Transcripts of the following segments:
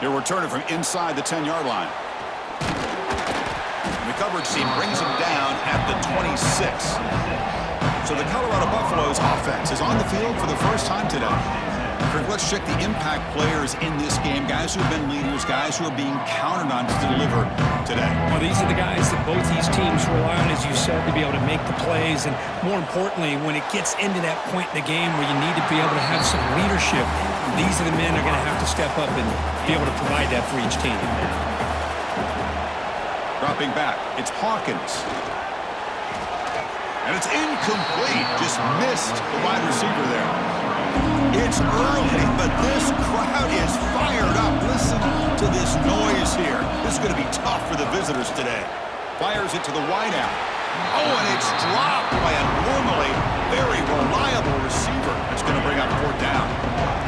He'll return it from inside the 10-yard line. The coverage team brings him down at the 26. So the Colorado Buffaloes offense is on the field for the first time today. Let's check the impact players in this game, guys who have been leaders, guys who are being counted on to deliver today. Well, these are the guys that both these teams rely on, as you said, to be able to make the plays. And more importantly, when it gets into that point in the game where you need to be able to have some leadership, these are the men that are going to have to step up and be able to provide that for each team. Dropping back, it's Hawkins. And it's incomplete. Just missed the wide receiver there. It's early, but this crowd is fired up. Listen to this noise here. This is going to be tough for the visitors today. Fires it to the wideout. Oh, and it's dropped by a normally very reliable receiver. It's going to bring up fourth down.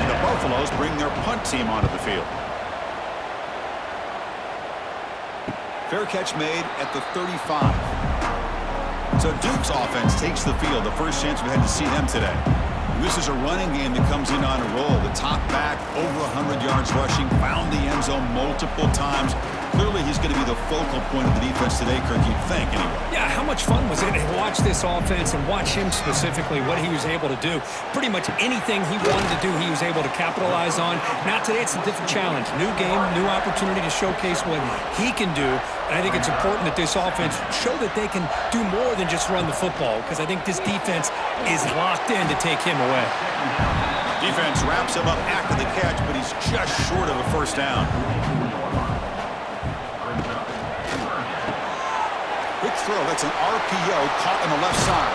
And the Buffaloes bring their punt team onto the field. Fair catch made at the 35. So Duke's offense takes the field. The first chance we had to see them today. This is a running game that comes in on a roll. The top back, over 100 yards rushing, found the end zone multiple times. Clearly, he's going to be the focal point of the defense today, Kirk, you'd think, anyway. Yeah, how much fun was it to watch this offense and watch him specifically, what he was able to do. Pretty much anything he wanted to do, he was able to capitalize on. Now today, it's a different challenge. New game, new opportunity to showcase what he can do. And I think it's important that this offense show that they can do more than just run the football, because I think this defense is locked in to take him away. Defense wraps him up after the catch, but he's just short of a first down. Quick throw, that's an RPO caught on the left side.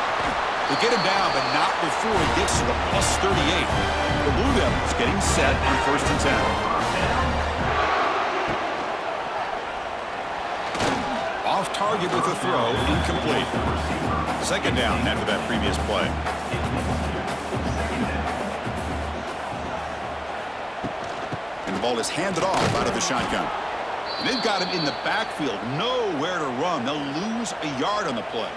They get him down, but not before he gets to the plus 38. The Blue Devils getting set on 1st and 10. Off target with a throw, incomplete. Second down after that previous play. And the ball is handed off out of the shotgun. And they've got him in the backfield, nowhere to run. They'll lose a yard on the play.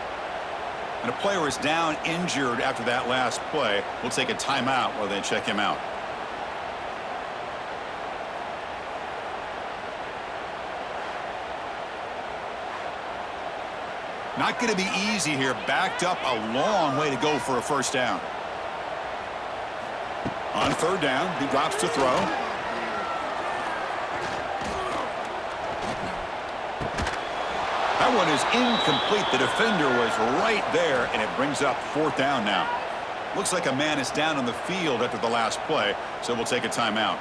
And a player is down injured after that last play. We'll take a timeout while they check him out. Not going to be easy here. Backed up a long way to go for a first down. On 3rd down, he drops to throw. That one is incomplete. The defender was right there, and it brings up 4th down now. Looks like a man is down on the field after the last play, so we'll take a timeout.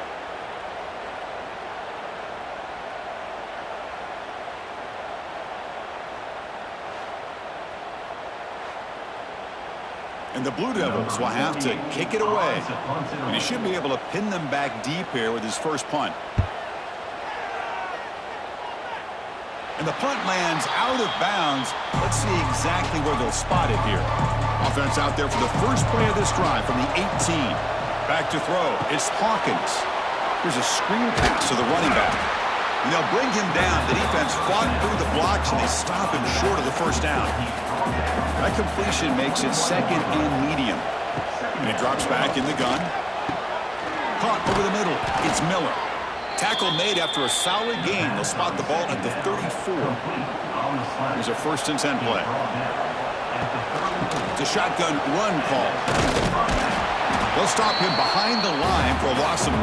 And the Blue Devils will have to kick it away. And he should be able to pin them back deep here with his first punt. And the punt lands out of bounds. Let's see exactly where they'll spot it here. Offense out there for the first play of this drive from the 18. Back to throw. It's Hawkins. Here's a screen pass to the running back. And they'll bring him down. The defense fought through the blocks, and they stop him short of the first down. That completion makes it 2nd and medium. And he drops back in the gun. Caught over the middle. It's Miller. Tackle made after a solid gain. They'll spot the ball at the 34. Here's a 1st and 10 play. It's a shotgun run call. They'll stop him behind the line for a loss of 1.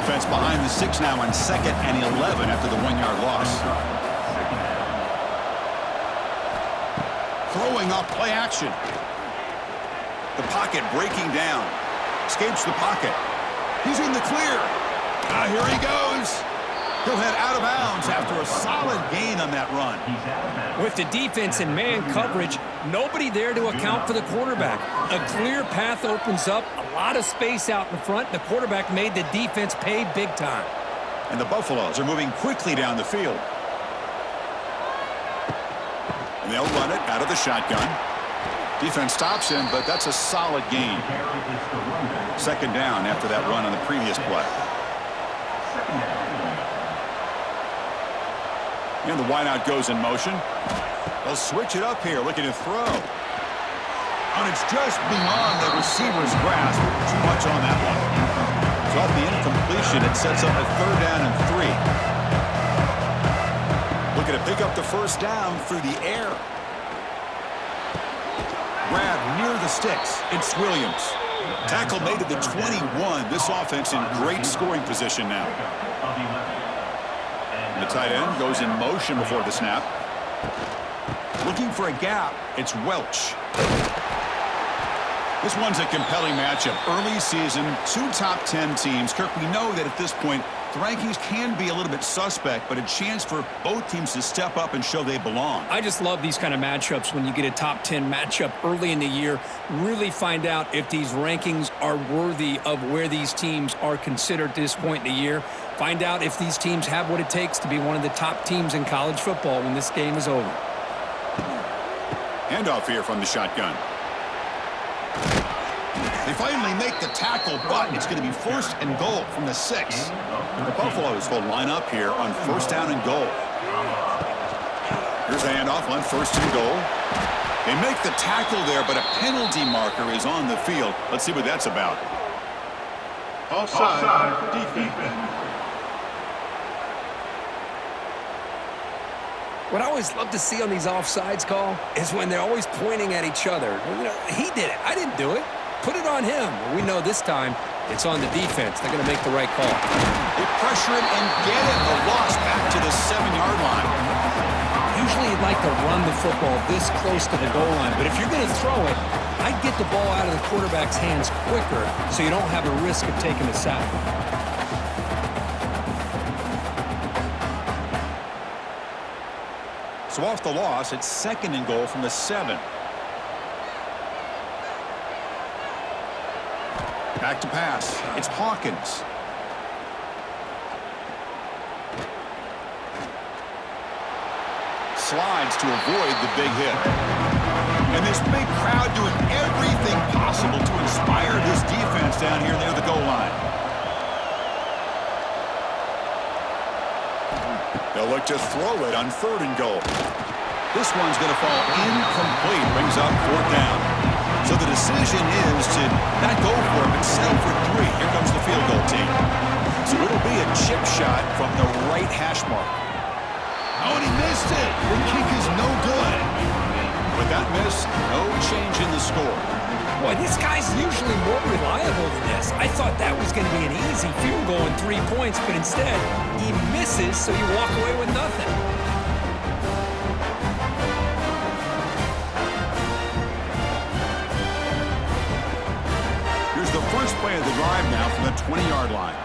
Offense behind the 6 now on 2nd and 11 after the 1-yard loss. Throwing off play action. The pocket breaking down. Escapes the pocket. He's in the clear. Here he goes. He'll head out of bounds after a solid gain on that run. With the defense in man coverage, nobody there to account for the quarterback. A clear path opens up, a lot of space out in front. The quarterback made the defense pay big time. And the Buffaloes are moving quickly down the field. And they'll run it out of the shotgun. Defense stops him, but that's a solid gain. 2nd down after that run on the previous play. And the wideout goes in motion. They'll switch it up here, looking to throw. And it's just beyond the receiver's grasp. Too much on that one. So off the incompletion, it sets up a 3rd down and 3. Looking to pick up the first down through the air. Grab near the sticks. It's Williams. Tackle made at the 21. This offense in great scoring position now. The tight end goes in motion before the snap. Looking for a gap. It's Welch. This one's a compelling matchup. Early season, 2 top 10 teams. Kirk, we know that at this point, the rankings can be a little bit suspect, but a chance for both teams to step up and show they belong. I just love these kind of matchups when you get a top 10 matchup early in the year. Really find out if these rankings are worthy of where these teams are considered at this point in the year. Find out if these teams have what it takes to be one of the top teams in college football when this game is over. Handoff here from the shotgun. They finally make the tackle, but it's going to be 1st and goal from the 6. The Buffaloes will line up here on 1st down and goal. Here's the handoff on 1st and goal. They make the tackle there, but a penalty marker is on the field. Let's see what that's about. Offside defense. What I always love to see on these offsides call is when they're always pointing at each other. You know, he did it. I didn't do it. Put it on him. We know this time it's on the defense. They're going to make the right call. They pressure it and get it. A loss back to the 7-yard line. Usually you'd like to run the football this close to the goal line, but if you're going to throw it, I'd get the ball out of the quarterback's hands quicker so you don't have a risk of taking a sack. So off the loss, it's 2nd and goal from the 7. Back to pass. It's Hawkins. Slides to avoid the big hit. And this big crowd doing everything possible to inspire this defense down here near the goal line. They'll look to throw it on 3rd and goal. This one's going to fall incomplete. Brings up 4th down. So the decision is to not go for it, but settle for 3. Here comes the field goal team. So it'll be a chip shot from the right hash mark. Oh, and he missed it. The kick is no good. With that miss, no change in the score. Boy, this guy's usually more reliable than this. I thought that was going to be an easy field goal and 3 points, but instead, he misses, so you walk away with nothing. Here's the first play of the drive now from the 20-yard line.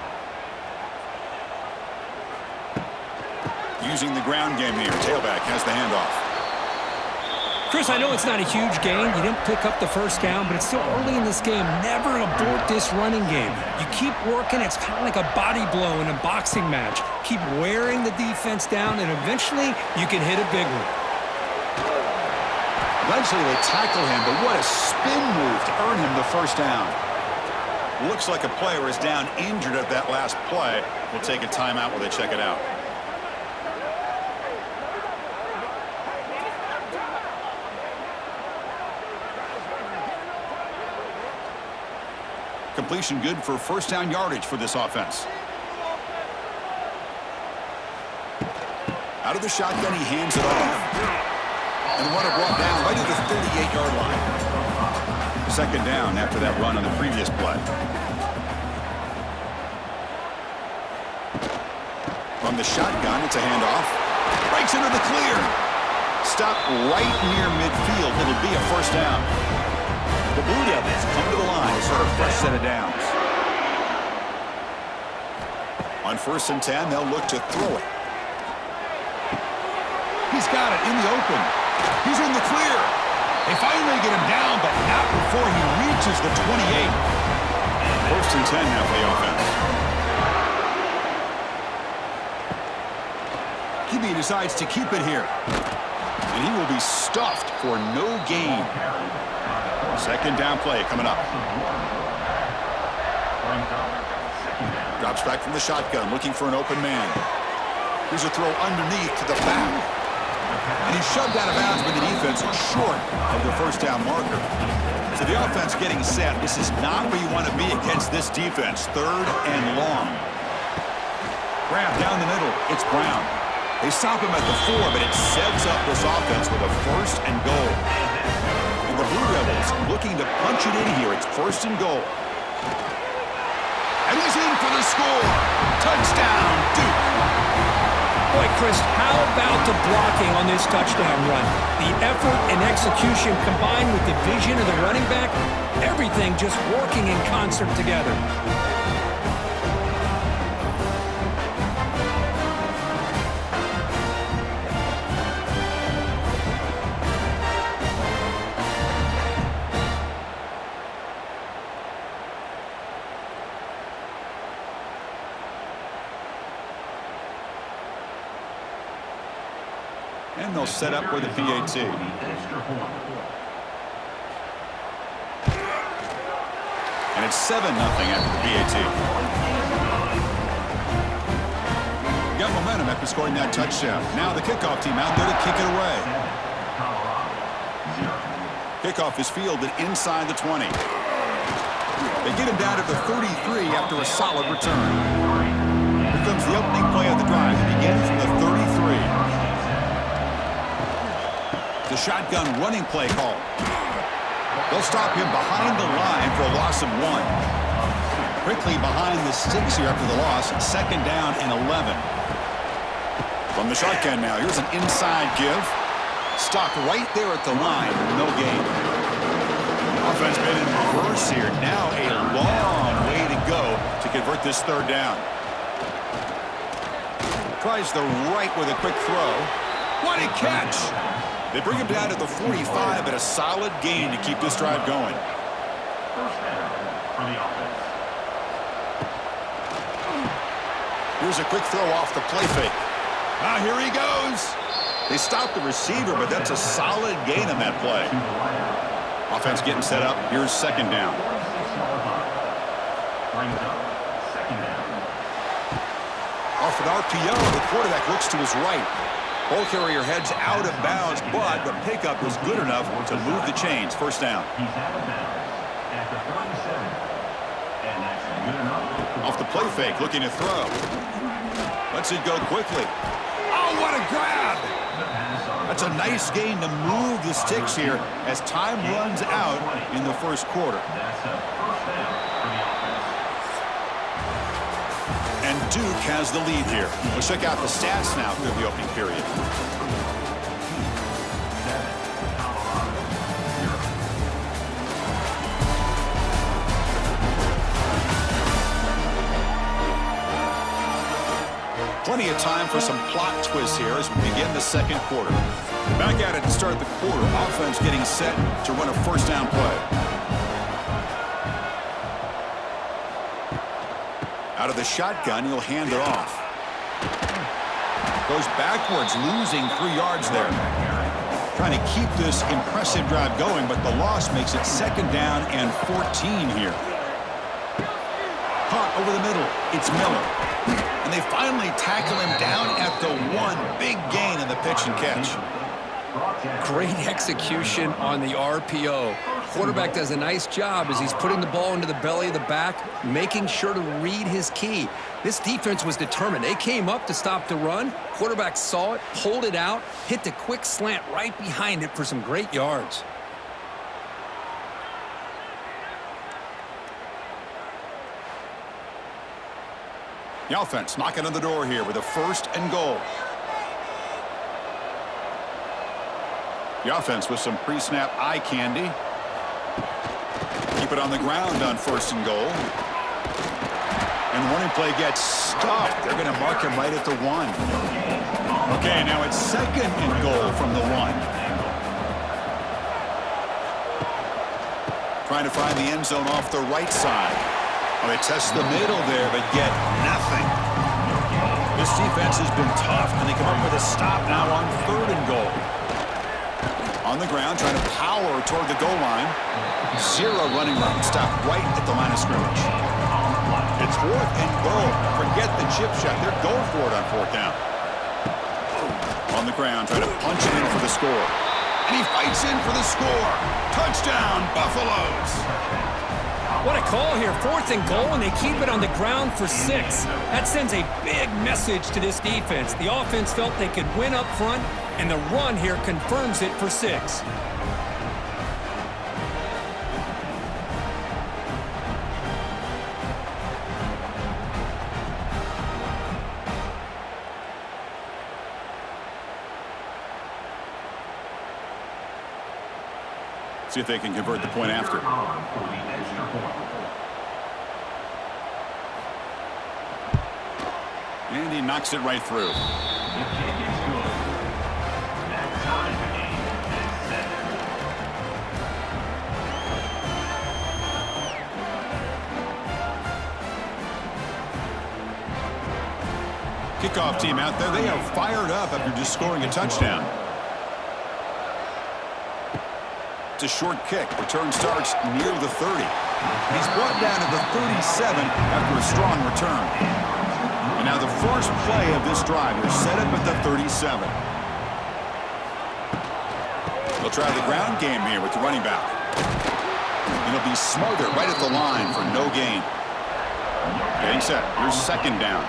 Using the ground game here. Tailback has the handoff. Chris, I know it's not a huge gain. You didn't pick up the first down, but it's still early in this game. Never abort this running game. You keep working. It's kind of like a body blow in a boxing match. Keep wearing the defense down, and eventually you can hit a big one. Eventually they tackle him, but what a spin move to earn him the first down. Looks like a player is down injured at that last play. We'll take a timeout while they check it out. Completion good for 1st down yardage for this offense. Out of the shotgun, he hands it off. And one brought down right at the 38-yard line. 2nd down after that run on the previous play. From the shotgun, it's a handoff. Breaks into the clear. Stop right near midfield. It'll be a 1st down. The Blue Devils come to the line for a fresh set of downs. On 1st and 10, they'll look to throw it. He's got it in the open. He's in the clear. They finally get him down, but not before he reaches the 28. 1st and 10 now for the offense. QB decides to keep it here. And he will be stuffed for no gain. 2nd down play coming up. Drops back from the shotgun, looking for an open man. Here's a throw underneath to the back. And he's shoved out of bounds by the defense short of the 1st down marker. So the offense getting set. This is not where you want to be against this defense. 3rd and long. Grab down the middle. It's Brown. They stop him at the 4, but it sets up this offense with a 1st and goal. And the Blue Devils looking to punch it in here. It's 1st and goal. And he's in for the score. Touchdown, Duke. Boy, Chris, how about the blocking on this touchdown run? The effort and execution combined with the vision of the running back, everything just working in concert together. And they'll set up for the PAT. And it's 7-0 after the PAT. Got momentum after scoring that touchdown. Now the kickoff team out there to kick it away. Kickoff is fielded inside the 20. They get him down to the 33 after a solid return. Here comes the opening play of the drive. It begins from the 33. The shotgun running play call. They'll stop him behind the line for a loss of 1. Quickly behind the sticks here after the loss. 2nd down and 11. From the shotgun now, here's an inside give. Stopped right there at the line. No gain. Offense been in reverse here. Now a long way to go to convert this 3rd down. Tries the right with a quick throw. What a catch! They bring him down to the 45, but a solid gain to keep this drive going. 1st down for the offense. Here's a quick throw off the play fake. Ah, here he goes. They stop the receiver, but that's a solid gain on that play. Offense getting set up. Here's 2nd down. Brings up 2nd down. Off an RPO, the quarterback looks to his right. Ball carrier heads out of bounds, but the pickup is good enough to move the chains. 1st down. He's out of bounds at the 37. And that's good enough. Off the play fake, looking to throw. Lets it go quickly. Oh, what a grab! That's a nice gain to move the sticks here as time runs out in the 1st quarter. That's a 1st down for the offense. And Duke has the lead here. Let's check out the stats now through the opening period. 7, Colorado, 0. Plenty of time for some plot twists here as we begin the 2nd quarter. Back at it to start the quarter. Offense getting set to run a 1st down play. Out of the shotgun, he'll hand it off. Goes backwards, losing 3 yards there. Trying to keep this impressive drive going, but the loss makes it 2nd down and 14 here. Caught over the middle. It's Miller. And they finally tackle him down at the 1. Big gain in the pitch and catch. Great execution on the RPO. Quarterback does a nice job as he's putting the ball into the belly of the back, making sure to read his key. This defense was determined. They came up to stop the run. Quarterback saw it, pulled it out, hit the quick slant right behind it for some great yards. The offense knocking on the door here with a 1st and goal. The offense with some pre-snap eye candy. Keep it on the ground on 1st and goal. And the running play gets stuffed. They're going to mark him right at the 1. Okay, now it's 2nd and goal from the 1. Trying to find the end zone off the right side. Oh, they test the middle there, but get nothing. This defense has been tough. Can they come up with a stop now on 3rd and goal? On the ground, trying to power toward the goal line. 0 running room. Stop right at the line of scrimmage. It's 4th and goal. Forget the chip shot. They're going for it on 4th down. On the ground, trying to punch it in for the score. And he fights in for the score. Touchdown, Buffaloes. What a call here. 4th and goal, and they keep it on the ground for 6. That sends a big message to this defense. The offense felt they could win up front, and the run here confirms it for 6. See if they can convert the point after. And he knocks it right through. Kickoff team out there. They are fired up after just scoring a touchdown. It's a short kick. Return starts near the 30. He's brought down to the 37 after a strong return. And now the first play of this drive is set up at the 37. They'll try the ground game here with the running back. And he'll be smarter right at the line for no gain. Getting set. Here's 2nd down.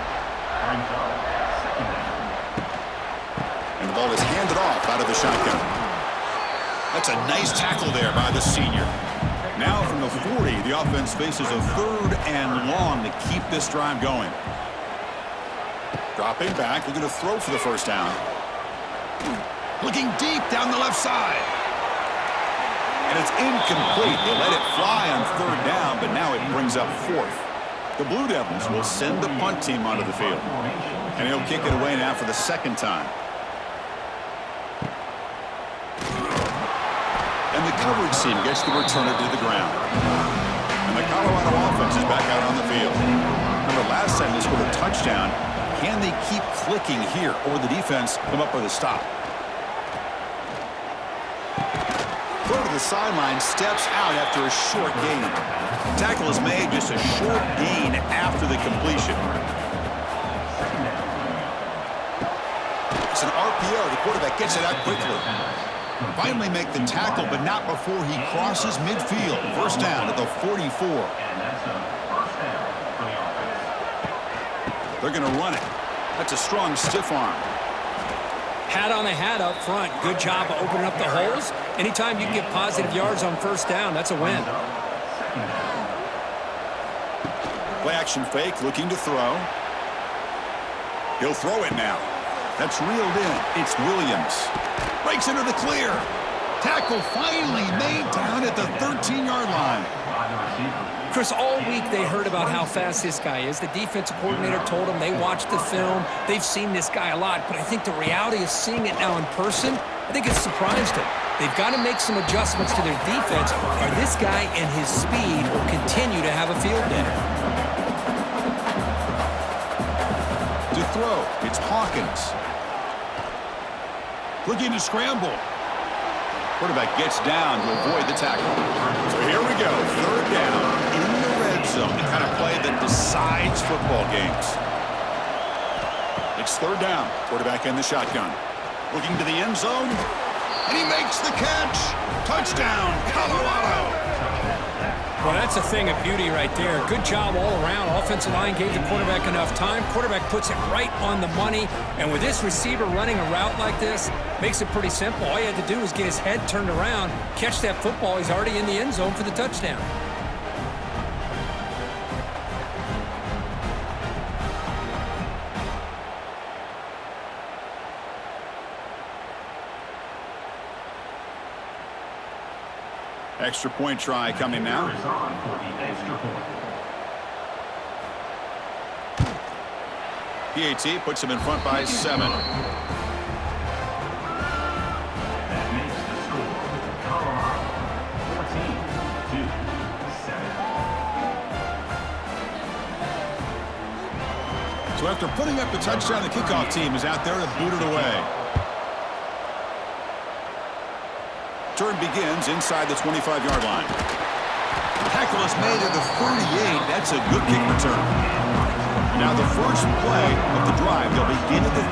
And the ball is handed off out of the shotgun. That's a nice tackle there by the senior. Now from the 40, the offense faces a 3rd and long to keep this drive going. Dropping back, looking to throw for the first down. Looking deep down the left side. And it's incomplete. They let it fly on 3rd down, but now it brings up 4th. The Blue Devils will send the punt team onto the field. And he'll kick it away now for the 2nd time. And the coverage team gets the returner to the ground. And the Colorado offense is back out on the field. Remember, last time they scored a touchdown. Can they keep clicking here, or will the defense come up with a stop? Throw to the sideline, steps out after a short gain. Tackle is made, just a short gain after the completion. It's an RPO. The quarterback gets it out quickly. Finally make the tackle, but not before he crosses midfield. First down at the 44. They're going to run it. That's a strong stiff arm. Hat on the hat up front. Good job of opening up the holes. Anytime you can get positive yards on first down, that's a win. Play action fake, looking to throw. He'll throw it now. That's reeled in. It's Williams. Breaks into the clear. Tackle finally made down at the 13-yard line. Chris, all week they heard about how fast this guy is. The defensive coordinator told them they watched the film. They've seen this guy a lot, but I think the reality of seeing it now in person, I think it's surprised them. They've got to make some adjustments to their defense, or this guy and his speed will continue to have a field day. To throw, it's Hawkins. Looking to scramble. Quarterback gets down to avoid the tackle. So here we go, 3rd down in the red zone, the kind of play that decides football games. It's 3rd down, quarterback in the shotgun. Looking to the end zone, and he makes the catch. Touchdown, Colorado. Well, that's a thing of beauty right there. Good job all around. Offensive line gave the quarterback enough time. Quarterback puts it right on the money. And with this receiver running a route like this, makes it pretty simple. All you had to do was get his head turned around, catch that football. He's already in the end zone for the touchdown. Extra point try coming now. PAT puts him in front by 7. That makes the score. Colorado 14-7. So after putting up the touchdown, the kickoff team is out there to boot it away. Turn begins inside the 25-yard line. Tackle is made at the 38. That's a good kick return. Now the first play of the drive, they'll begin at the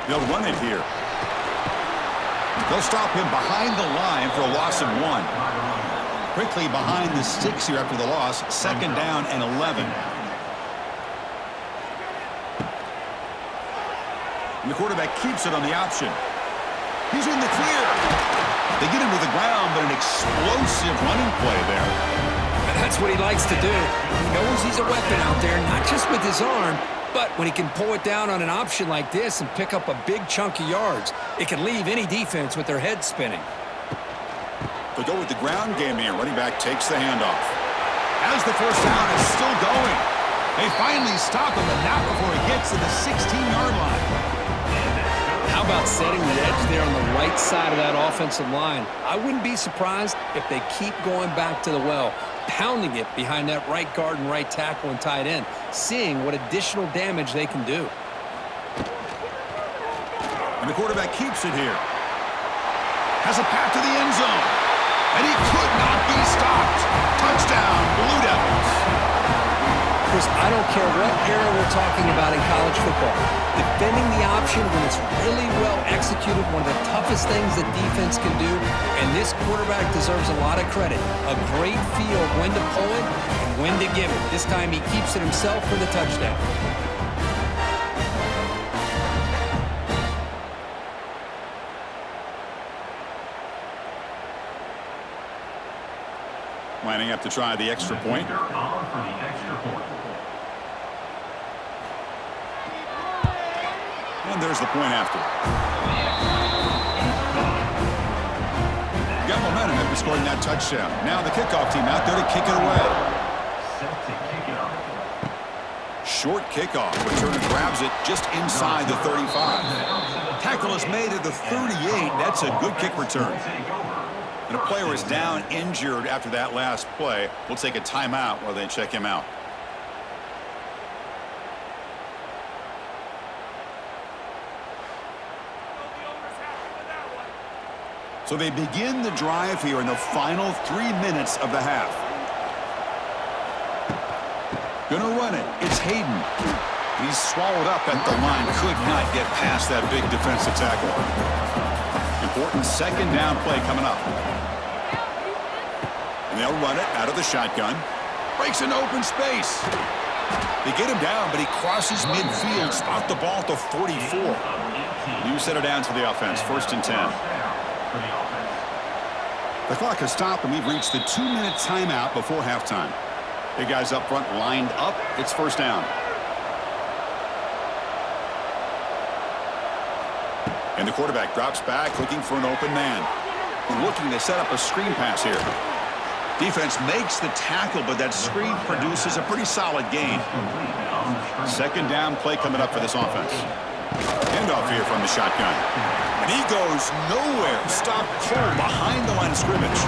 38. They'll run it here. They'll stop him behind the line for a loss of 1. Quickly behind the sticks here after the loss. 2nd down and 11. And the quarterback keeps it on the option. He's in the clear. They get him to the ground, but an explosive running play there. That's what he likes to do. He knows he's a weapon out there, not just with his arm, but when he can pull it down on an option like this and pick up a big chunk of yards, it can leave any defense with their head spinning. They go with the ground game here. Running back takes the handoff. As the first down is still going. They finally stop him, but not before he gets to the 16-yard line. How about setting the edge there on the right side of that offensive line? I wouldn't be surprised if they keep going back to the well, pounding it behind that right guard and right tackle and tight end, seeing what additional damage they can do. And the quarterback keeps it here. Has a path to the end zone. And he could not be stopped. Touchdown, Blue Devils. Chris, I don't care what era we're talking about in college football. Defending the option when it's really well executed, one of the toughest things that defense can do, and this quarterback deserves a lot of credit. A great feel of when to pull it and when to give it. This time he keeps it himself for the touchdown. Lining up to try the extra point. And there's the point after. Got momentum after scoring that touchdown. Now the kickoff team out there to kick it away. Short kickoff. Returner grabs it just inside the 35. Tackle is made at the 38. That's a good kick return. And a player is down injured after that last play. We'll take a timeout while they check him out. So they begin the drive here in the final 3 minutes of the half. Gonna run it. It's Hayden. He's swallowed up at the line. Could not get past that big defensive tackle. Important 2nd down play coming up. And they'll run it out of the shotgun. Breaks an open space. They get him down, but he crosses midfield. Spot the ball at the 44. New center down to the offense. 1st and 10. The clock has stopped, and we've reached the 2-minute timeout before halftime. Big guys up front lined up. It's 1st down. And the quarterback drops back, looking for an open man. Looking to set up a screen pass here. Defense makes the tackle, but that screen produces a pretty solid gain. 2nd down play coming up for this offense. Handoff here from the shotgun. And he goes nowhere. Stopped cold behind the line of scrimmage.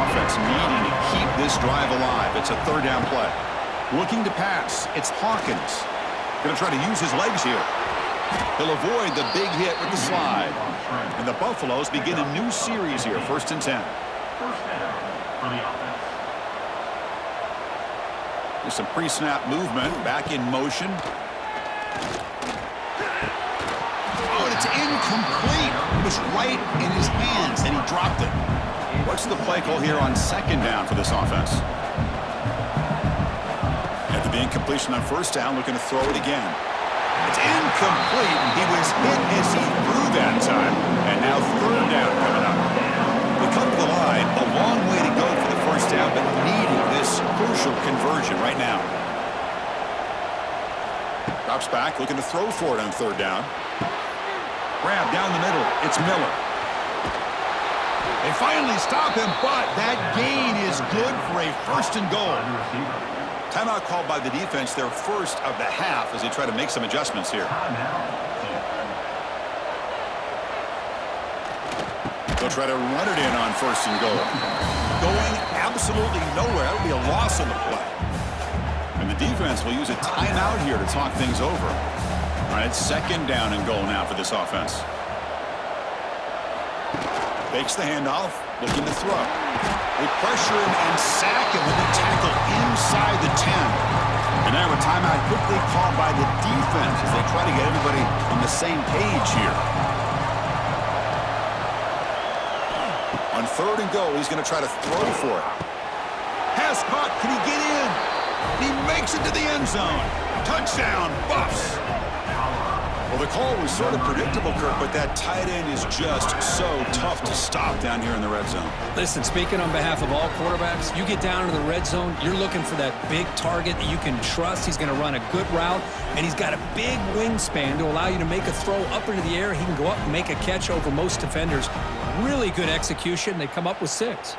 Offense needing to keep this drive alive. It's a 3rd down play. Looking to pass. It's Hawkins. Going to try to use his legs here. He'll avoid the big hit with the slide. And the Buffaloes begin a new series here. 1st and 10. There's some pre-snap movement. Back in motion. Oh, and it's incomplete. It was right in his hands, and he dropped it. What's the play call here on 2nd down for this offense? After the incompletion on 1st down, looking to throw it again. It's incomplete. He was hit as he threw that time. And now 3rd down coming up. We come to the line. A long way to go for the 1st down, but needing this crucial conversion right now. Drops back, looking to throw for it on 3rd down. Grab down the middle. It's Miller. They finally stop him, but that gain is good for a 1st and goal. Timeout called by the defense, their 1st of the half, as they try to make some adjustments here. They'll try to run it in on 1st and goal. Going absolutely nowhere. That would be a loss on the play. And the defense will use a timeout here to talk things over. All right, it's 2nd down and goal now for this offense. Fakes the handoff, looking to throw. They pressure him and sack him with the tackle inside the 10. And now a timeout quickly called by the defense as they try to get everybody on the same page here. On 3rd and goal, he's going to try to throw for it. Pass caught. Can he get in? He makes it to the end zone. Touchdown, Buffs. Well, the call was sort of predictable, Kirk, but that tight end is just so tough to stop down here in the red zone. Listen, speaking on behalf of all quarterbacks, you get down into the red zone, you're looking for that big target that you can trust. He's going to run a good route, and he's got a big wingspan to allow you to make a throw up into the air. He can go up and make a catch over most defenders. Really good execution. They come up with 6.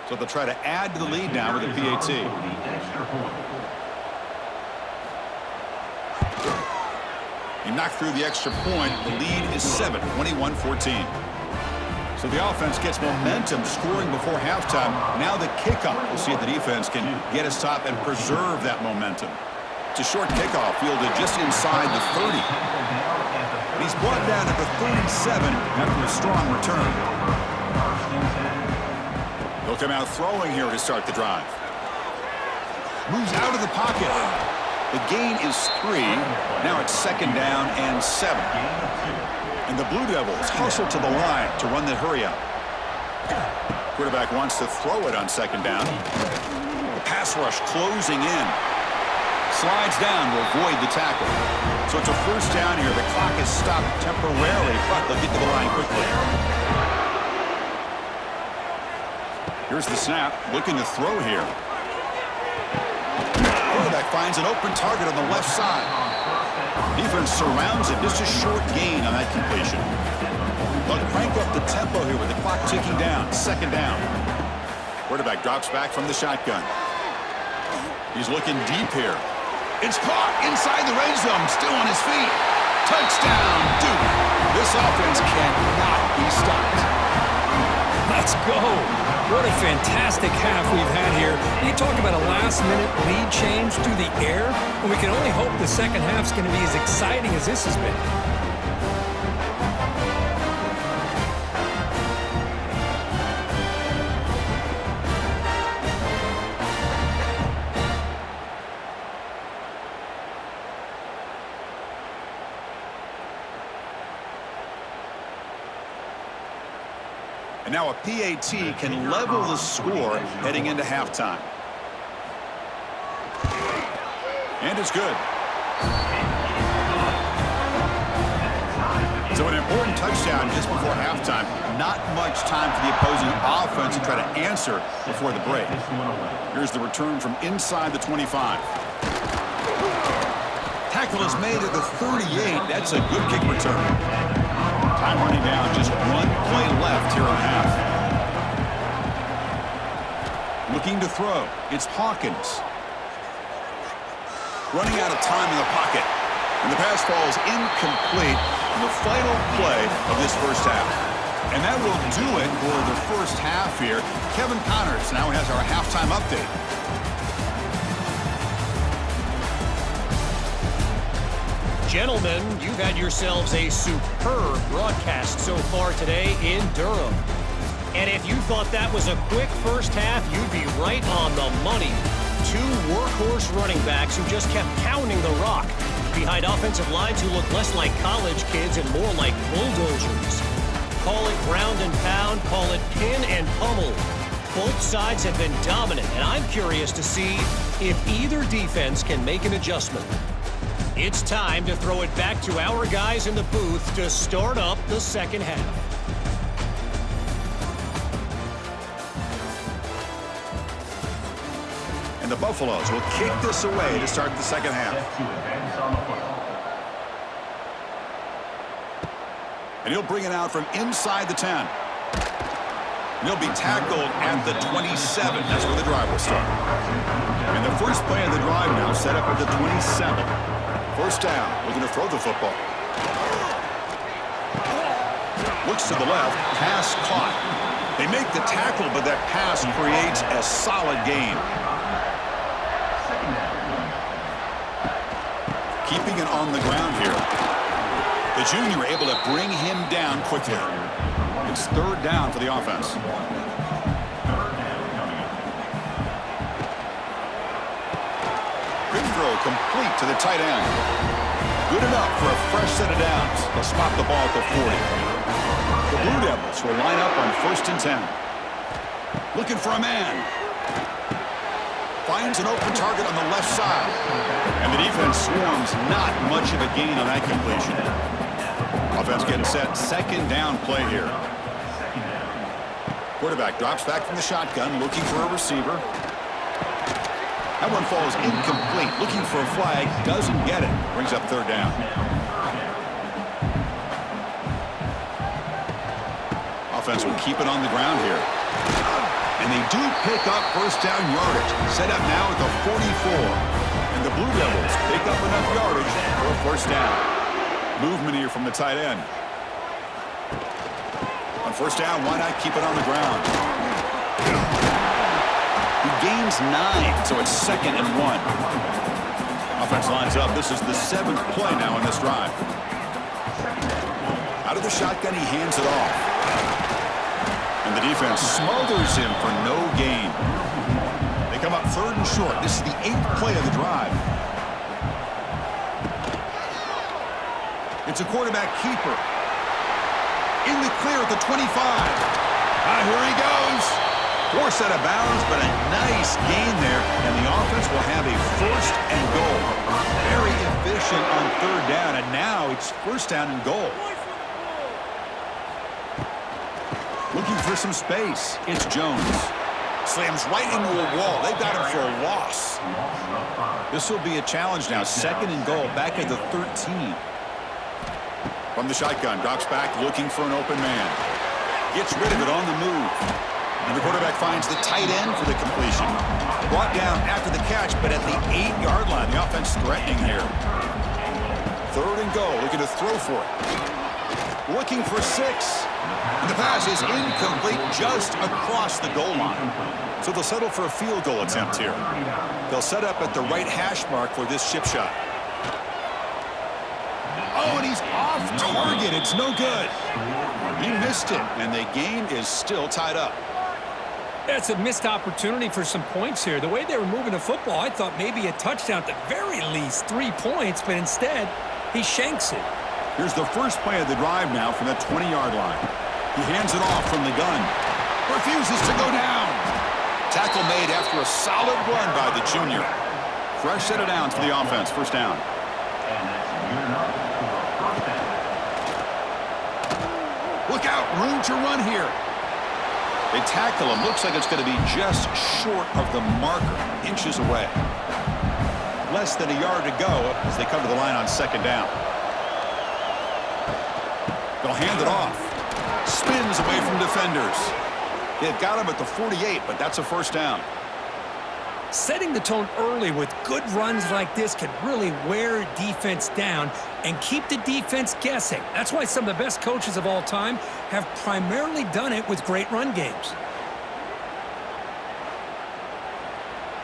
So they'll try to add to the lead now with a PAT. He knocked through the extra point. The lead is 7, 21-14. So the offense gets momentum scoring before halftime. Now the kickoff. We'll see if the defense can get a stop and preserve that momentum. It's a short kickoff fielded just inside the 30. And he's brought down at the 37 after a strong return. He'll come out throwing here to start the drive. Moves out of the pocket. The gain is 3. Now it's 2nd down and 7. And the Blue Devils hustle to the line to run the hurry up. Quarterback wants to throw it on 2nd down. The pass rush closing in. Slides down to avoid the tackle. So it's a 1st down here. The clock is stopped temporarily, but they'll get to the line quickly. Here's the snap, looking to throw here. Quarterback finds an open target on the left side. Defense surrounds him, just a short gain on that completion. They'll crank up the tempo here with the clock ticking down, 2nd down. Quarterback drops back from the shotgun. He's looking deep here. It's caught inside the red zone, still on his feet. Touchdown, Duke. This offense cannot be stopped. Let's go. What a fantastic half we've had here. You talk about a last-minute lead change through the air, and we can only hope the second half's going to be as exciting as this has been. And now a PAT can level the score heading into halftime. And it's good. So an important touchdown just before halftime. Not much time for the opposing offense to try to answer before the break. Here's the return from inside the 25. Tackle is made at the 38. That's a good kick return. Time running down, just 1 play left here in the half. Looking to throw, it's Hawkins. Running out of time in the pocket. And the pass falls incomplete in the final play of this first half. And that will do it for the first half here. Kevin Connors now has our halftime update. Gentlemen, you've had yourselves a superb broadcast so far today in Durham. And if you thought that was a quick first half, you'd be right on the money. 2 workhorse running backs who just kept pounding the rock behind offensive lines who look less like college kids and more like bulldozers. Call it ground and pound, call it pin and pummel. Both sides have been dominant, and I'm curious to see if either defense can make an adjustment. It's time to throw it back to our guys in the booth to start up the second half. And the Buffaloes will kick this away to start the second half. And he'll bring it out from inside the 10. And he'll be tackled at the 27. That's where the drive will start. And the first play of the drive now set up at the 27. First down, looking to throw the football. Looks to the left, pass caught. They make the tackle, but that pass creates a solid gain. Keeping it on the ground here. The junior able to bring him down quickly. It's 3rd down for the offense. Good throw, complete to the tight end. Good enough for a fresh set of downs. They'll spot the ball at the 40. The Blue Devils will line up on 1st and 10. Looking for a man. Finds an open target on the left side. And the defense swarms. Not much of a gain on that completion. Offense getting set. 2nd down play here. Quarterback drops back from the shotgun, looking for a receiver. That one falls incomplete. Looking for a flag. Doesn't get it. Brings up 3rd down. Offense will keep it on the ground here. And they do pick up 1st down yardage. Set up now at the 44. And the Blue Devils pick up enough yardage for a 1st down. Movement here from the tight end. On 1st down, why not keep it on the ground? He gains 9, so it's 2nd and 1. Offense lines up. This is the 7th play now on this drive. Out of the shotgun, he hands it off. And the defense smothers him for no gain. They come up 3rd and short. This is the 8th play of the drive. It's a quarterback keeper. In the clear at the 25. Here he goes. Forced out of bounds, but a nice gain there. And the offense will have a 1st and goal. Very efficient on 3rd down. And now it's 1st down and goal. Looking for some space. It's Jones. Slams right into a wall. They've got him for a loss. This will be a challenge now. 2nd and goal. Back at the 13. From the shotgun, drops back, looking for an open man. Gets rid of it on the move. And the quarterback finds the tight end for the completion. Brought down after the catch, but at the 8-yard line. The offense threatening here. 3rd and goal, looking to throw for it. Looking for 6. And the pass is incomplete just across the goal line. So they'll settle for a field goal attempt here. They'll set up at the right hash mark for this chip shot. Oh, and he's off target. It's no good. He missed it, and the game is still tied up. That's a missed opportunity for some points here. The way they were moving the football, I thought maybe a touchdown, at the very least 3 points, but instead, he shanks it. Here's the first play of the drive now from the 20-yard line. He hands it off from the gun. Refuses to go down. Tackle made after a solid run by the junior. Fresh set of downs for the offense. 1st down. Look out, room to run here. They tackle him. Looks like it's going to be just short of the marker, inches away. Less than a yard to go as they come to the line on 2nd down. They'll hand it off. Spins away from defenders. They've got him at the 48, but that's a 1st down. Setting the tone early with good runs like this can really wear defense down and keep the defense guessing. That's why some of the best coaches of all time have primarily done it with great run games.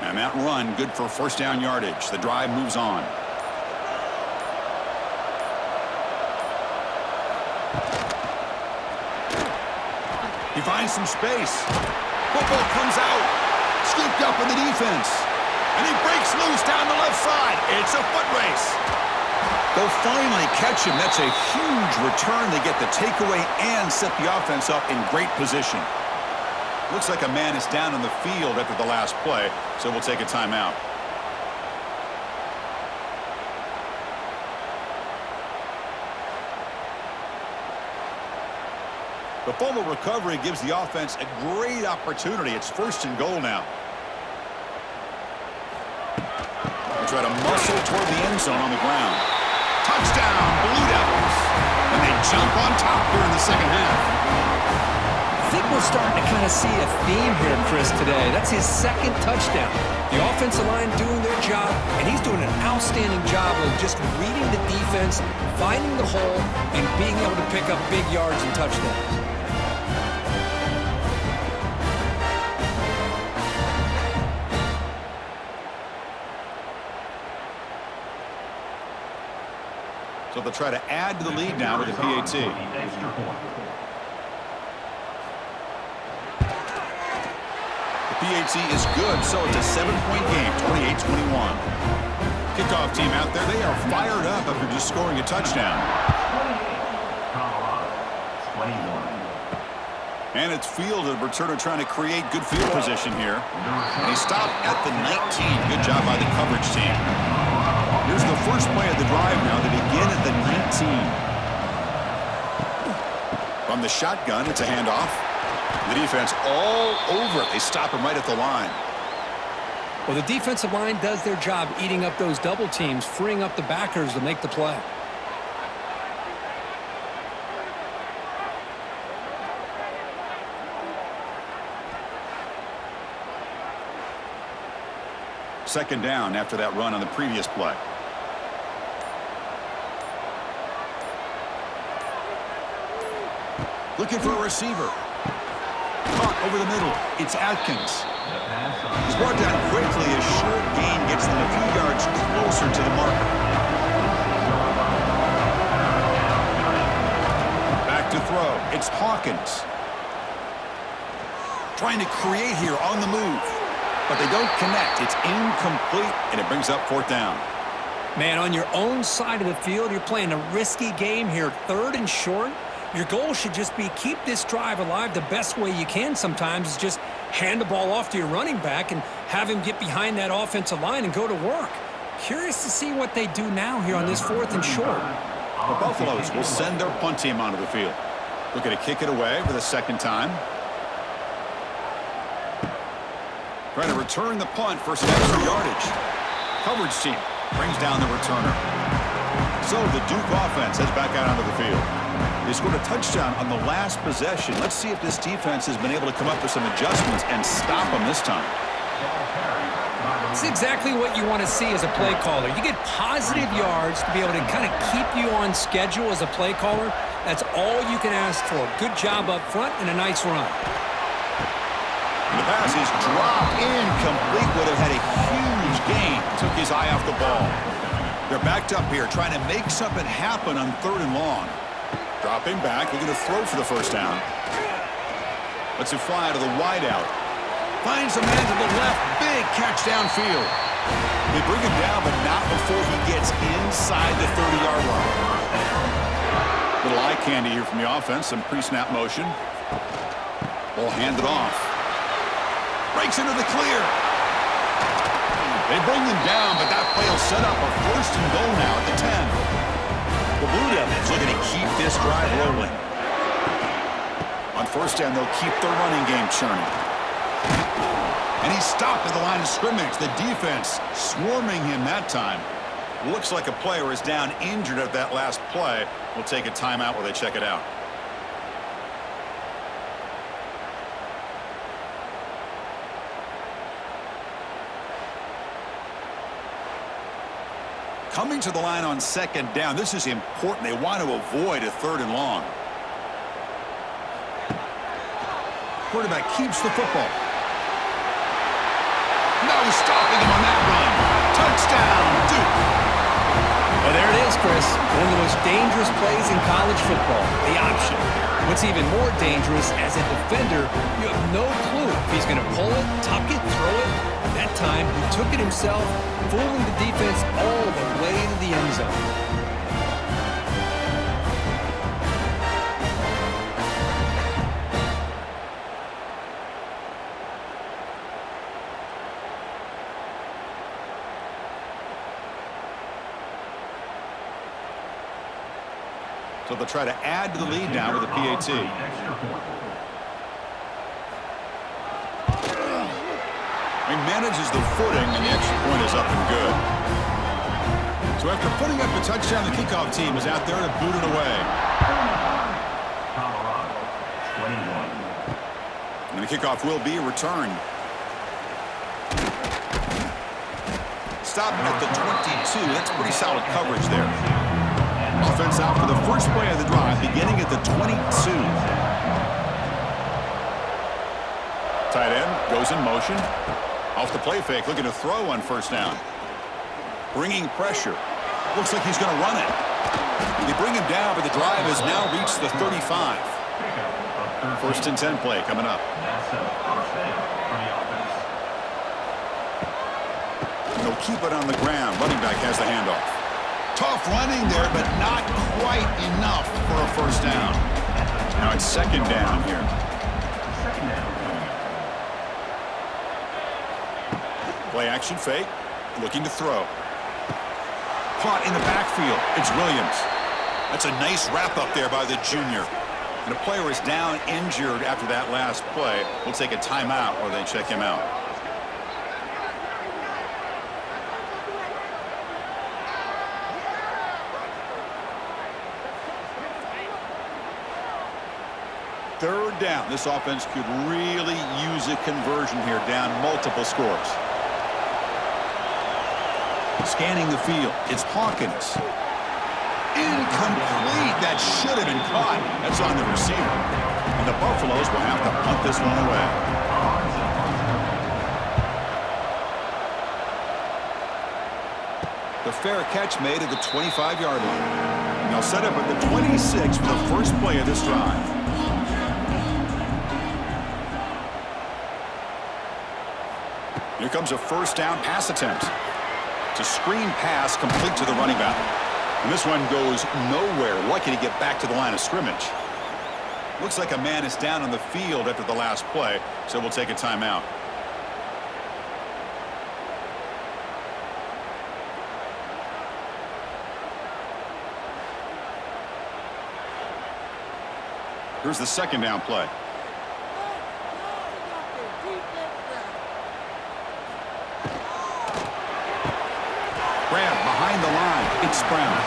And that run, good for 1st down yardage. The drive moves on. He finds some space. Football comes out. Scooped up in the defense. And he breaks loose down the left side. It's a foot race. They'll finally catch him. That's a huge return. They get the takeaway and set the offense up in great position. Looks like a man is down on the field after the last play, so we'll take a timeout. The fumble recovery gives the offense a great opportunity. It's 1st and goal now. They try to muscle toward the end zone on the ground. Touchdown, Blue Devils. And they jump on top here in the 2nd half. I think we're starting to kind of see a theme here, Chris, today. That's his 2nd touchdown. The offensive line doing their job, and he's doing an outstanding job of just reading the defense, finding the hole, and being able to pick up big yards and touchdowns. So they'll try to add to the lead now with the PAT. The PAT is good, so it's a 7-point game, 28-21. Kickoff team out there, they are fired up after just scoring a touchdown. 28, Colorado, 21. And it's fielded. Returner trying to create good field position here. And he stopped at the 19. Good job by the coverage team. Here's the first play of the drive now. They begin at the 19. From the shotgun, it's a handoff. The defense all over it. They stop him right at the line. Well, the defensive line does their job eating up those double teams, freeing up the backers to make the play. Second down after that run on the previous play. Looking for a receiver. Caught over the middle. It's Atkins. He's brought down quickly. A short gain gets them a few yards closer to the marker. Back to throw. It's Hawkins. Trying to create here on the move. But they don't connect. It's incomplete, and it brings up fourth down. Man, on your own side of the field, you're playing a risky game here, 3rd and short. Your goal should just be keep this drive alive the best way you can sometimes is just hand the ball off to your running back and have him get behind that offensive line and go to work. Curious to see what they do now here on this 4th and short. The Buffaloes will send their punt team onto the field. Looking to kick it away for the second time. Trying to return the punt for some extra yardage. Coverage team brings down the returner. So the Duke offense heads back out onto the field. They scored a touchdown on the last possession. Let's see if this defense has been able to come up with some adjustments and stop them this time. It's exactly what you want to see as a play caller. You get positive yards to be able to kind of keep you on schedule as a play caller. That's all you can ask for. Good job up front and a nice run. And the pass is dropped incomplete. Would have had a huge gain. Took his eye off the ball. They're backed up here trying to make something happen on 3rd and long. Dropping back, looking to throw for the first down. Lets it fly to the wideout. Finds a man to the left. Big catch downfield. They bring him down, but not before he gets inside the 30-yard line. Little eye candy here from the offense. Some pre-snap motion. Ball handed off. Breaks into the clear. They bring him down, but that play will set up a 1st and goal now at the 10. The Blue Devils looking to keep this drive rolling. On 1st down, they'll keep their running game churning. And he's stopped at the line of scrimmage. The defense swarming him that time. Looks like a player is down injured at that last play. We'll take a timeout while they check it out. Coming to the line on 2nd down. This is important. They want to avoid a 3rd and long. Quarterback keeps the football. No stopping him on that run. Touchdown, Duke. Well, there it is, Chris. One of the most dangerous plays in college football, the option. What's even more dangerous, as a defender, you have no clue if he's going to pull it, tuck it, throw it. That time, he took it himself, fooling the defense all the way to the end zone. So they'll try to add to the lead now with a PAT. He manages the footing, and the extra point is up and good. So after putting up a touchdown, the kickoff team is out there to boot it away. Colorado, 21. And the kickoff will be returned. Stop at the 22. That's pretty solid coverage there. Offense out for the first play of the drive, beginning at the 22. Tight end goes in motion. Off the play fake, looking to throw on 1st down. Bringing pressure. Looks like he's going to run it. They bring him down, but the drive has now reached the 35. 1st and 10 play coming up. That's a 1st down for the offense. And they'll keep it on the ground. Running back has the handoff. Tough running there, but not quite enough for a first down. Now it's second down here. Play action fake. Looking to throw. Caught in the backfield. It's Williams. That's a nice wrap up there by the junior. And a player is down injured after that last play. We'll take a timeout or they check him out. Third down. This offense could really use a conversion here, down multiple scores. Scanning the field. It's Hawkins. Incomplete. That should have been caught. That's on the receiver. And the Buffaloes will have to punt this one away. The fair catch made at the 25-yard line. And they'll set up at the 26 for the first play of this drive. Here comes a first down pass attempt. It's a screen pass complete to the running back. And this one goes nowhere. Lucky to get back to the line of scrimmage. Looks like a man is down on the field after the last play, so we'll take a timeout. Here's the second down play. Grab behind the line. It's Brown.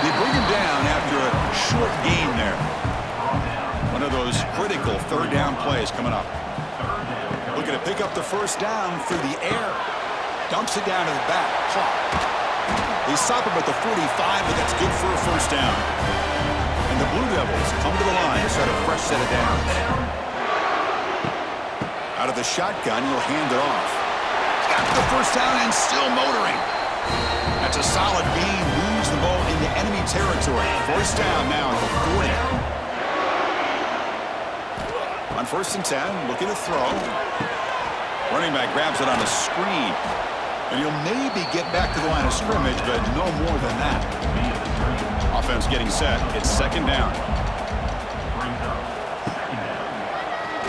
They bring him down after a short gain there. One of those critical third down plays coming up. Looking to pick up the first down through the air. Dumps it down to the back. They stop him at the 45, but that's good for a first down. And the Blue Devils come to the line to start a fresh set of downs. Out of the shotgun, he'll hand it off. Got the first down and still motoring. That's a solid gain. Moves the ball into enemy territory. First down now at the 40. On first and 10, looking to throw. Running back grabs it on a screen. And he'll maybe get back to the line of scrimmage, but no more than that. Offense getting set. It's second down.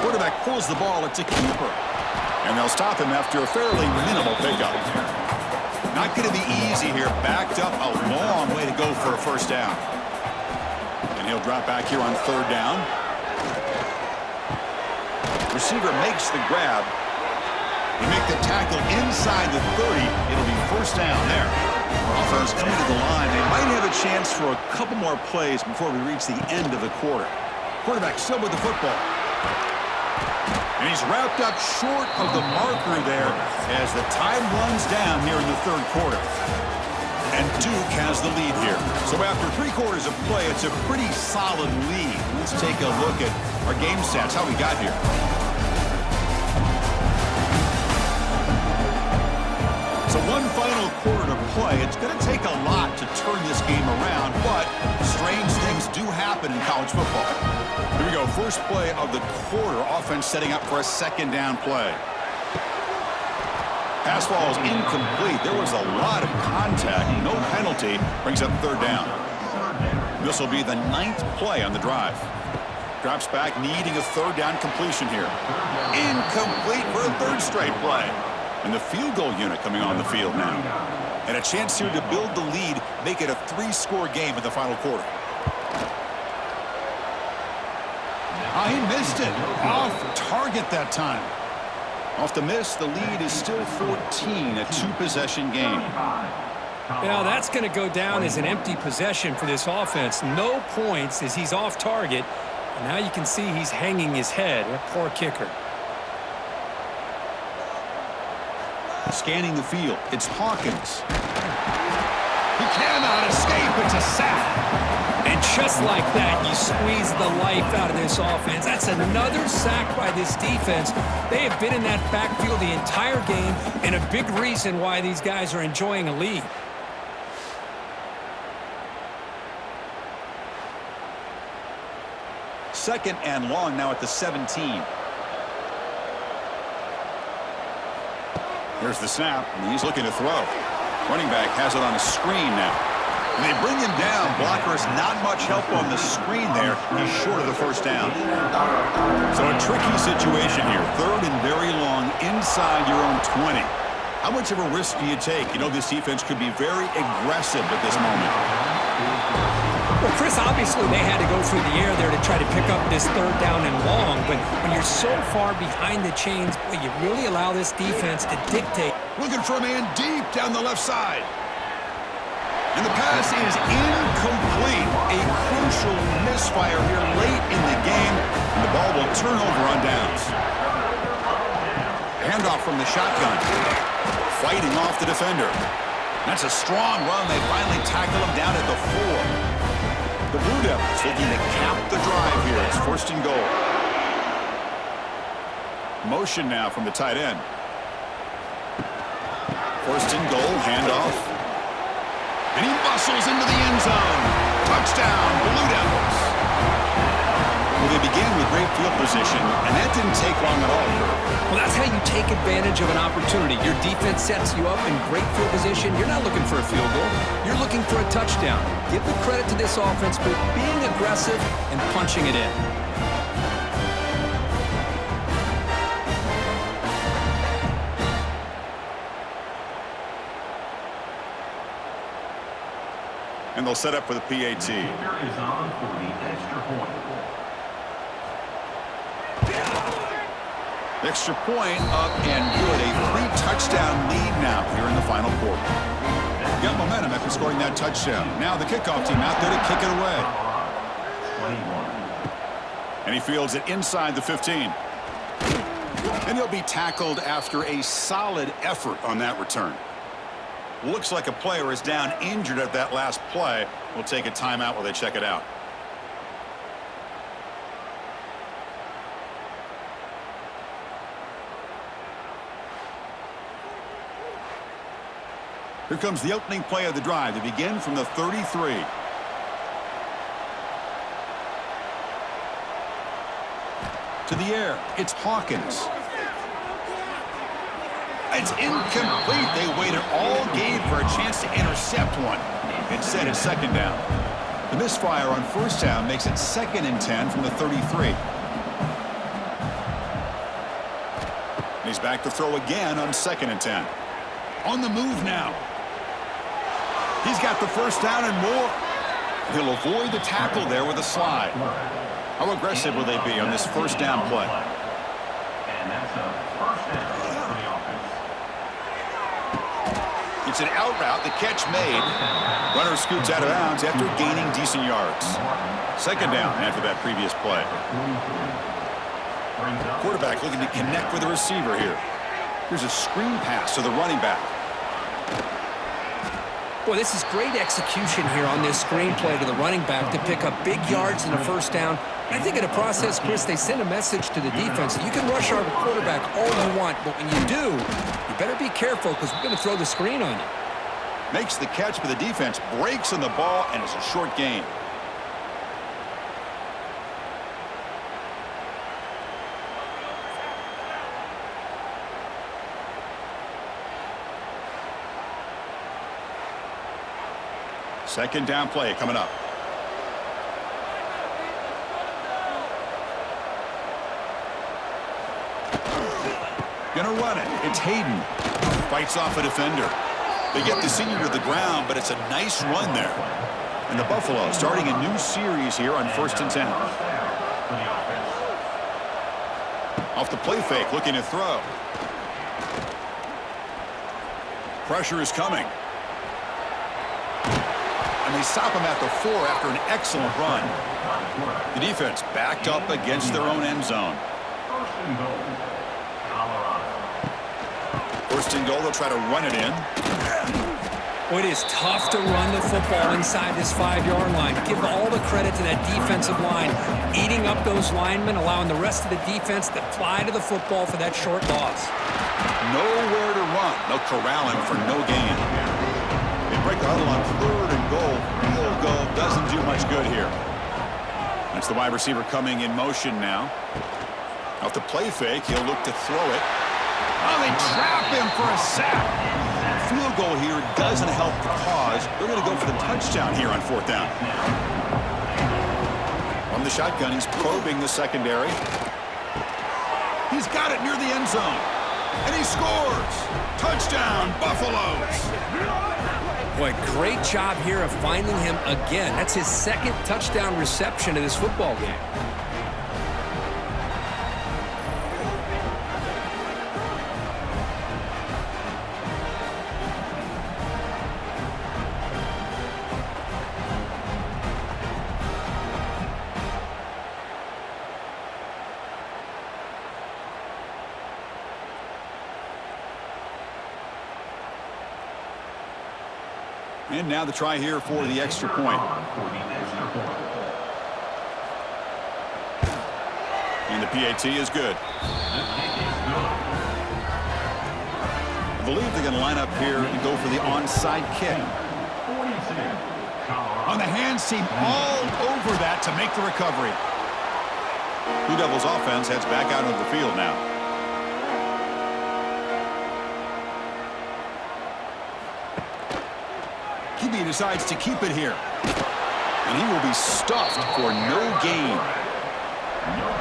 Quarterback pulls the ball. It's a keeper. And they'll stop him after a fairly minimal pickup. Not going to be easy here. Backed up a long way to go for a first down. And he'll drop back here on third down. Receiver makes the grab. They make the tackle inside the 30. It'll be first down there. Offense coming to the line. They might have a chance for a couple more plays before we reach the end of the quarter. Quarterback still with the football. And he's wrapped up short of the marker there as the time runs down here in the third quarter. And Duke has the lead here. So after 3 quarters of play, it's a pretty solid lead. Let's take a look at our game stats, how we got here. So one final quarter to play. It's going to take a lot to turn this game around, but strange things do happen in college football. Here we go, first play of the quarter. Offense setting up for a second down play. Pass ball is incomplete. There was a lot of contact. No penalty. Brings up third down. This will be the 9th play on the drive. Drops back, needing a third down completion here. Incomplete for a third straight play. And the field goal unit coming on the field now. And a chance here to build the lead, make it a 3-score game in the final quarter. Oh, he missed it. Off target that time. Off the miss, the lead is still 14, a 2-possession game. Now that's going to go down as an empty possession for this offense. No points as he's off target. And now you can see he's hanging his head. A poor kicker. Scanning the field, it's Hawkins. He cannot escape. It's a sack. And just like that, you squeeze the life out of this offense. That's another sack by this defense. They have been in that backfield the entire game, and a big reason why these guys are enjoying a lead. Second and long now at the 17. Here's the snap, and he's looking to throw. Running back has it on a screen now. And they bring him down. Blockers not much help on the screen there. He's short of the first down. So a tricky situation here. Third and very long inside your own 20. How much of a risk do you take? You know this defense could be very aggressive at this moment. Well, Chris, obviously they had to go through the air there to try to pick up this third down and long. But when you're so far behind the chains, boy, you really allow this defense to dictate. Looking for a man deep down the left side. And the pass is incomplete. A crucial misfire here late in the game. And the ball will turn over on downs. Handoff from the shotgun. Fighting off the defender. That's a strong run. They finally tackle him down at the 4. The Blue Devils looking to cap the drive here. It's first and goal. Motion now from the tight end. First and goal, handoff. And he bustles into the end zone. Touchdown, Blue Devils. Well, they began with great field position, and that didn't take long at all. Well, that's how you take advantage of an opportunity. Your defense sets you up in great field position. You're not looking for a field goal. You're looking for a touchdown. Give the credit to this offense for being aggressive and punching it in. And they'll set up for the PAT. Is on for the extra point. Extra point up and good. A 3-touchdown lead now here in the final quarter. Got momentum after scoring that touchdown. Now the kickoff team out there to kick it away. 21. And he fields it inside the 15. And he'll be tackled after a solid effort on that return. Looks like a player is down injured at that last play. We'll take a timeout while they check it out. Here comes the opening play of the drive to begin from the 33. To the air, it's Hawkins. It's incomplete. They waited all game for a chance to intercept one. Instead, it's second down. The misfire on first down makes it 2nd and 10 from the 33. And he's back to throw again on 2nd and 10. On the move now. He's got the first down and more. He'll avoid the tackle there with a slide. How aggressive will they be on this first down play? And that's a first down for the offense. It's an out route. The catch made. Runner scoots out of bounds after gaining decent yards. Second down after that previous play. Quarterback looking to connect with the receiver here. Here's a screen pass to the running back. Boy, this is great execution here on this screen play to the running back to pick up big yards in the first down. I think in the process, Chris, they send a message to the defense. You can rush our quarterback all you want, but when you do, you better be careful because we're going to throw the screen on you. Makes the catch, but the defense breaks on the ball, and it's a short gain. Second down play coming up. Gonna run it. It's Hayden. Fights off a defender. They get the senior to the ground, but it's a nice run there. And the Buffalo starting a new series here on 1st and 10. Off the play fake, looking to throw. Pressure is coming. And they stop him at the 4 after an excellent run. The defense backed up against their own end zone. First and goal, Colorado. First and goal, they'll try to run it in. Well, it is tough to run the football inside this 5-yard line. Give all the credit to that defensive line. Eating up those linemen, allowing the rest of the defense to fly to the football for that short loss. Nowhere to run. They'll corral him for no gain. They break the huddle on 3rd and goal. Field goal doesn't do much good here. That's the wide receiver coming in motion now. Off the play fake, he'll look to throw it. Oh, they trap him for a sack. field goal here doesn't help the cause. They're going to go for the touchdown here on 4th down. From the shotgun, he's probing the secondary. He's got it near the end zone. And he scores! Touchdown, Buffaloes! Boy, great job here of finding him again. That's his 2nd touchdown reception of this football game. And now the try here for the extra point. And the PAT is good. I believe they're going to line up here and go for the onside kick. On the hands team, all over that to make the recovery. Blue Devils offense heads back out of the field now. He decides to keep it here. And he will be stuffed for no gain.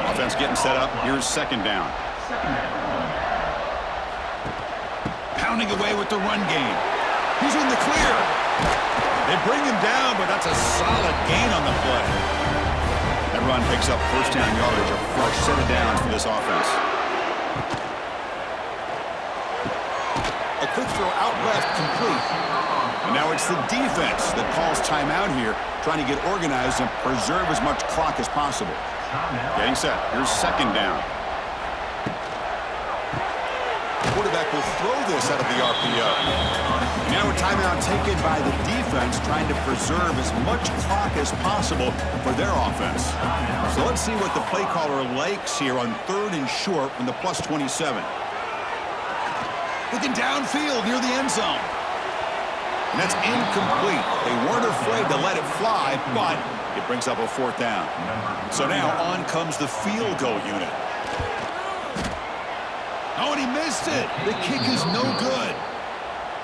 Offense getting set up. Here's 2nd down. Pounding away with the run game. He's in the clear. They bring him down, but that's a solid gain on the play. That run picks up 1st down yardage, a fresh set of downs for this offense. A quick throw out left, complete. And now it's the defense that calls timeout here, trying to get organized and preserve as much clock as possible. Getting set. Here's 2nd down. The quarterback will throw this out of the RPO. And now a timeout taken by the defense, trying to preserve as much clock as possible for their offense. So let's see what the play caller likes here on 3rd and short from the +27. Looking downfield near the end zone. And that's incomplete. They weren't afraid to let it fly, but it brings up a 4th down. So now on comes the field goal unit. Oh, and he missed it. The kick is no good.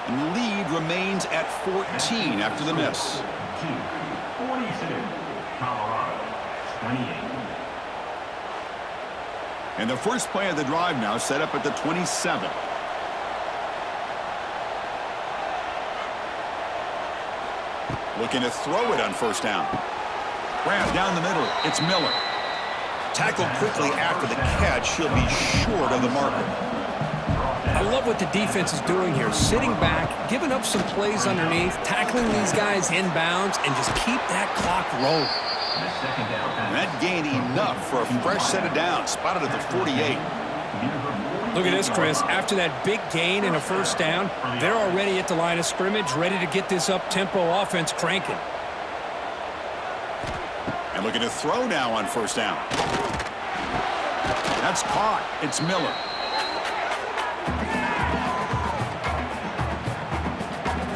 And the lead remains at 14 after the miss. 42, Colorado, 28. And the first play of the drive now set up at the 27. Looking to throw it on 1st down. Grab down the middle. It's Miller. Tackled quickly after the catch. He'll be short of the marker. I love what the defense is doing here. Sitting back, giving up some plays underneath, tackling these guys inbounds, and just keep that clock rolling. And that gained enough for a fresh set of downs. Spotted at the 48. Look at this, Chris. After that big gain and a 1st down, they're already at the line of scrimmage, ready to get this up-tempo offense cranking. And looking to throw now on 1st down. That's caught. It's Miller.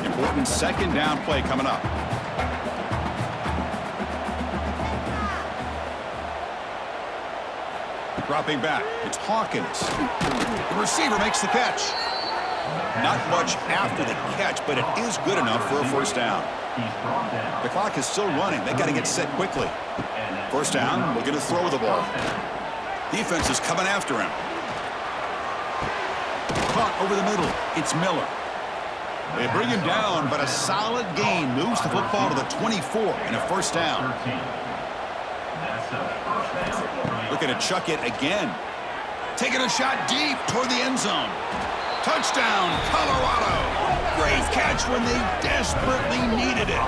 Important 2nd down play coming up. Dropping back. It's Hawkins. The receiver makes the catch. Not much after the catch, but it is good enough for a 1st down. The clock is still running. They got to get set quickly. 1st down, looking to throw the ball. Defense is coming after him. Caught over the middle. It's Miller. They bring him down, but a solid gain moves the football to the 24 and a 1st down. Looking to chuck it again. Taking a shot deep toward the end zone. Touchdown, Colorado. Great catch when they desperately needed it.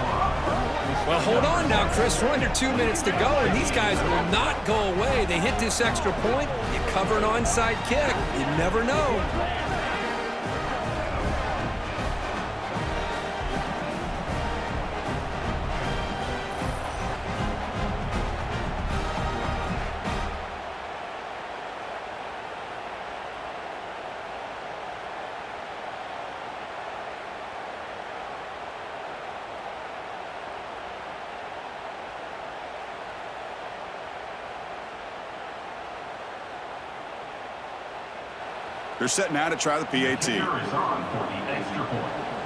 Well, hold on now, Chris. We're under 2 minutes to go, and these guys will not go away. They hit this extra point. You cover an onside kick. You never know. They're setting out to try the PAT. Here is on for the extra point.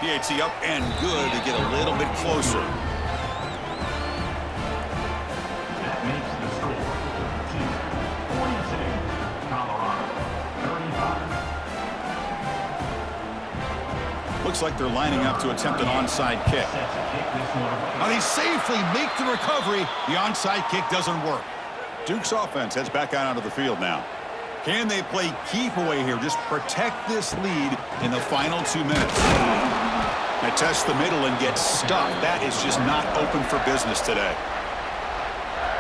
PAT up and good to get a little bit closer. That makes the score 42, Colorado 35. Looks like they're lining up to attempt an onside kick. Set to kick this one away. Now they safely make the recovery. The onside kick doesn't work. Duke's offense heads back out onto the field now. Can they play keep away here? Just protect this lead in the final 2 minutes. They test the middle and get stuffed. That is just not open for business today.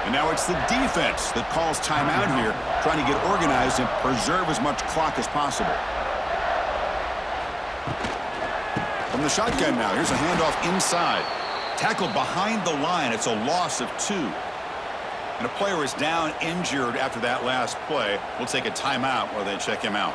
And now it's the defense that calls timeout here, trying to get organized and preserve as much clock as possible. From the shotgun now, here's a handoff inside. Tackled behind the line. It's a loss of 2. And a player is down injured after that last play. We'll take a timeout while they check him out.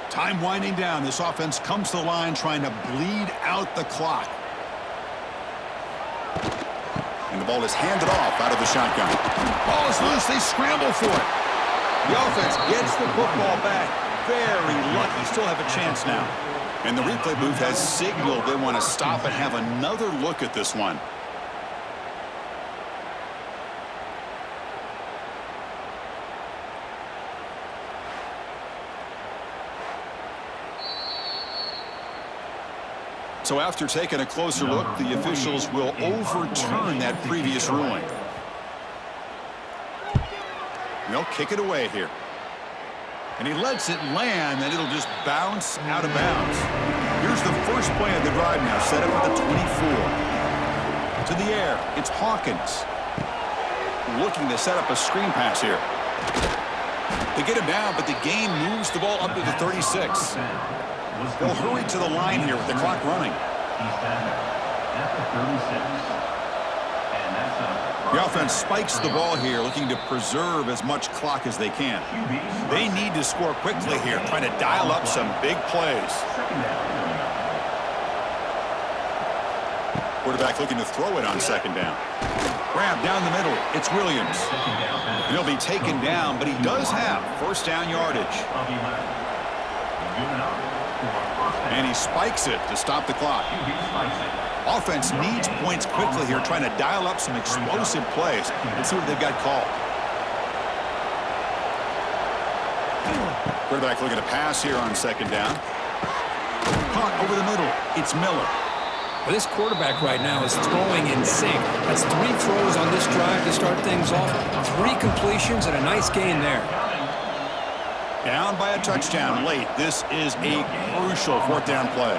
Time winding down. This offense comes to the line trying to bleed out the clock. And the ball is handed off out of the shotgun. Ball is loose. They scramble for it. The offense gets the football back. Very lucky. Still have a chance now. And the replay booth has signaled they want to stop and have another look at this one. So after taking a closer look, the officials will overturn that previous ruling. They'll kick it away here. And he lets it land, and it'll just bounce out of bounds. Here's the first play of the drive now, set up at the 24. To the air, it's Hawkins. Looking to set up a screen pass here. They get him down, but the game moves the ball up to the 36. They'll hurry to the line here with the clock running. He's down at the 36. And that's a The offense spikes the ball here, looking to preserve as much clock as they can. They need to score quickly here, trying to dial up some big plays. second down. Quarterback looking to throw it on second down. Grab down the middle. It's Williams. Second down. And he'll be taken down, but he does have first down yardage. Of 11. Good enough for a first down. And he spikes it to stop the clock. QB spikes it. Offense needs points quickly here, trying to dial up some explosive plays. Let's see what they've got called. Quarterback looking to pass here on second down. Caught over the middle. It's Miller. Well, this quarterback right now is throwing in sync. That's 3 throws on this drive to start things off. 3 completions and a nice gain there. Down by a touchdown late. This is a crucial fourth down play.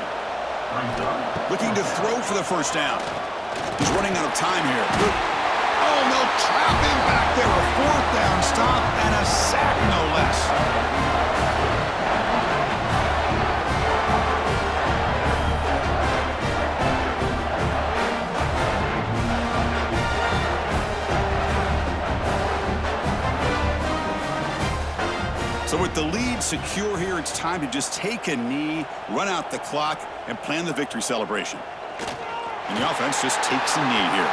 Looking to throw for the first down. He's running out of time here. Oh, no, trap him back there. A fourth down stop and a sack, no less. So with the lead secure here, it's time to just take a knee, run out the clock, and plan the victory celebration. And the offense just takes a knee here.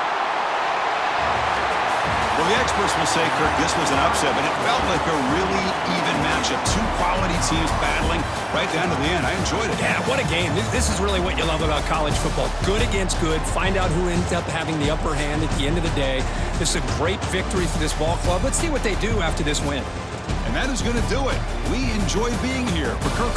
Well, the experts will say, Kirk, this was an upset, but it felt like a really even matchup. 2 quality teams battling right down to the end. I enjoyed it. Yeah, what a game. This is really what you love about college football. Good against good. Find out who ends up having the upper hand at the end of the day. This is a great victory for this ball club. Let's see what they do after this win. And that is going to do it. We enjoyed being here. For Kirk